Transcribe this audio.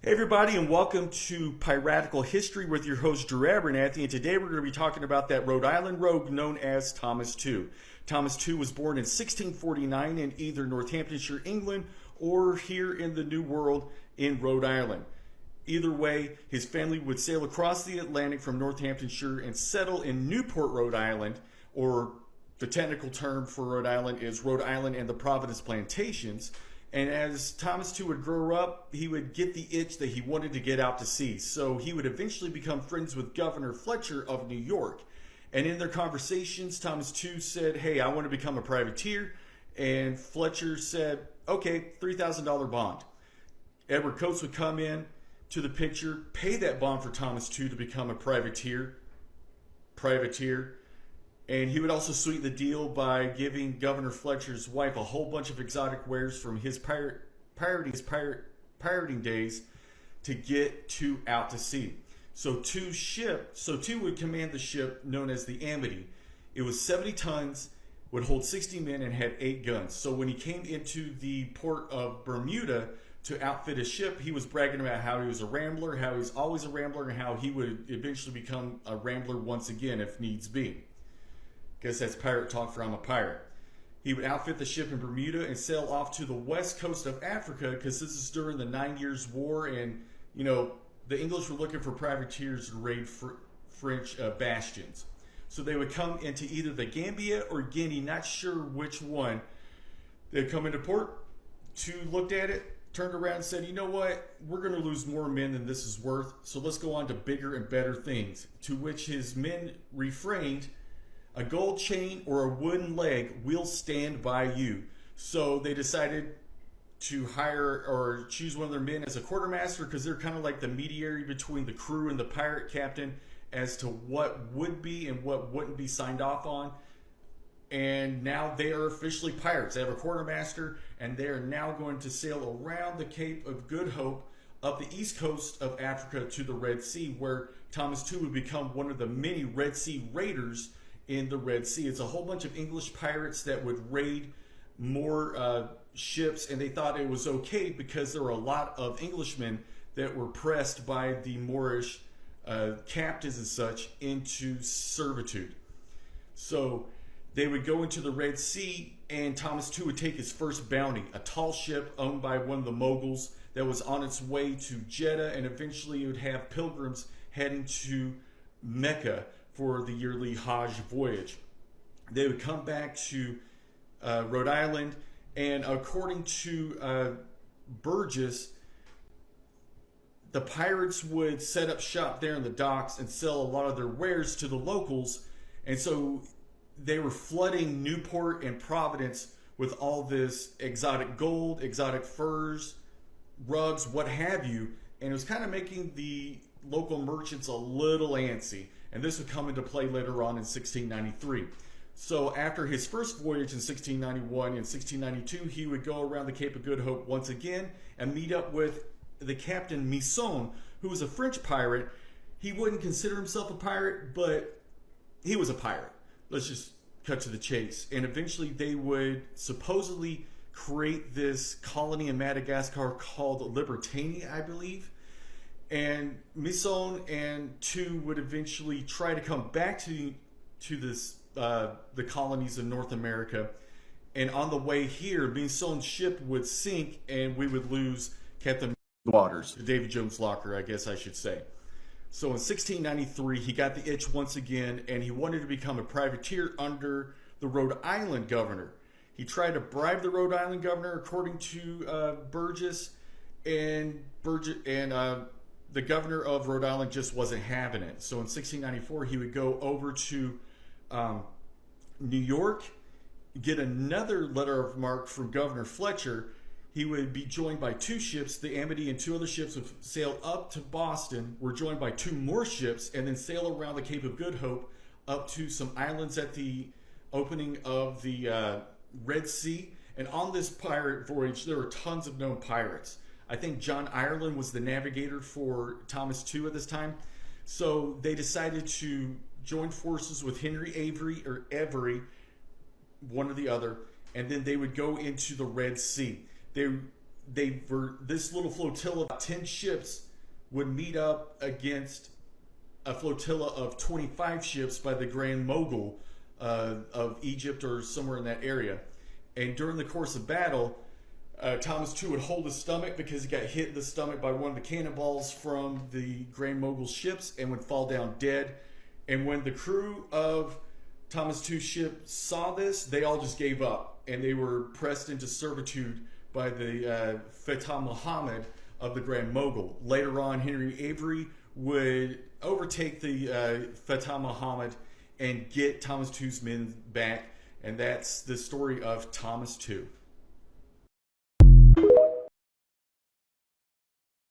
Hey everybody, and welcome to Piratical History with your host Drew Abernathy. And today we're going to be talking about that Rhode Island rogue known as Thomas II. Thomas II was born in 1649 in either Northamptonshire, England, or here in the New World in Rhode Island. Either way, his family would sail across the Atlantic from Northamptonshire and settle in Newport, Rhode Island, or the technical term for Rhode Island is Rhode Island and the Providence Plantations. And as Thomas II would grow up, he would get the itch that he wanted to get out to sea. So he would eventually become friends with Governor Fletcher of New York. And in their conversations, Thomas II said, "Hey, I want to become a privateer." And Fletcher said, "Okay, $3,000 bond." Edward Coates would come in to the picture, pay that bond for Thomas II to become a privateer. And he would also sweeten the deal by giving Governor Fletcher's wife a whole bunch of exotic wares from his pirating days to get two out to sea. So two would command the ship known as the Amity. It was 70 tons, would hold 60 men, and had 8 guns. So when he came into the port of Bermuda to outfit his ship, he was bragging about how he was a rambler, how he's always a rambler, and how he would eventually become a rambler once again if needs be. Guess that's pirate talk for I'm a pirate. He would outfit the ship in Bermuda and sail off to the west coast of Africa because this is during the 9 Years' War, and the English were looking for privateers to raid French bastions. So they would come into either the Gambia or Guinea, not sure which one. They'd come into port. Two looked at it, turned around and said, "You know what? We're going to lose more men than this is worth, so let's go on to bigger and better things." To which his men refrained, "A gold chain or a wooden leg, we'll stand by you." So they decided to hire or choose one of their men as a quartermaster because they're kind of like the mediator between the crew and the pirate captain as to what would be and what wouldn't be signed off on. And now they are officially pirates. They have a quartermaster, and they are now going to sail around the Cape of Good Hope up the east coast of Africa to the Red Sea, where Thomas II would become one of the many Red Sea raiders in the Red Sea. It's a whole bunch of English pirates that would raid more ships, and they thought it was okay because there were a lot of Englishmen that were pressed by the Moorish captives and such into servitude. So they would go into the Red Sea, and Thomas II would take his first bounty, a tall ship owned by one of the Moguls that was on its way to Jeddah, and eventually it would have pilgrims heading to Mecca for the yearly Hajj voyage. They would come back to Rhode Island, and according to Burgess, the pirates would set up shop there in the docks and sell a lot of their wares to the locals, and so they were flooding Newport and Providence with all this exotic gold, exotic furs, rugs, what have you, and it was kind of making the local merchants a little antsy. And this would come into play later on in 1693. So after his first voyage in 1691 and 1692, he would go around the Cape of Good Hope once again and meet up with the captain Misson, who was a French pirate. He wouldn't consider himself a pirate, but he was a pirate. Let's just cut to the chase. And eventually they would supposedly create this colony in Madagascar called Libertania, I believe. And Misson and II would eventually try to come back to the colonies in North America. And on the way here, Misson's ship would sink, and we would lose Captain Waters, David Jones Locker, I guess I should say. So in 1693, he got the itch once again, and he wanted to become a privateer under the Rhode Island governor. He tried to bribe the Rhode Island governor, according to Burgess, and the governor of Rhode Island just wasn't having it. So in 1694, he would go over to New York, get another letter of marque from Governor Fletcher. He would be joined by 2 ships. The Amity and 2 other ships would sail up to Boston, were joined by 2 more ships, and then sail around the Cape of Good Hope up to some islands at the opening of the Red Sea. And on this pirate voyage, there were tons of known pirates. I think John Ireland was the navigator for Thomas II at this time. So they decided to join forces with Henry Avery, one or the other, and then they would go into the Red Sea. this little flotilla of 10 ships would meet up against a flotilla of 25 ships by the Grand Mogul of Egypt or somewhere in that area. And during the course of battle, Thomas II would hold his stomach because he got hit in the stomach by one of the cannonballs from the Grand Mogul ships and would fall down dead. And when the crew of Thomas II's ship saw this, they all just gave up, and they were pressed into servitude by the Fatah Muhammad of the Grand Mogul. Later on, Henry Avery would overtake the Fatah Muhammad and get Thomas II's men back, and that's the story of Thomas II.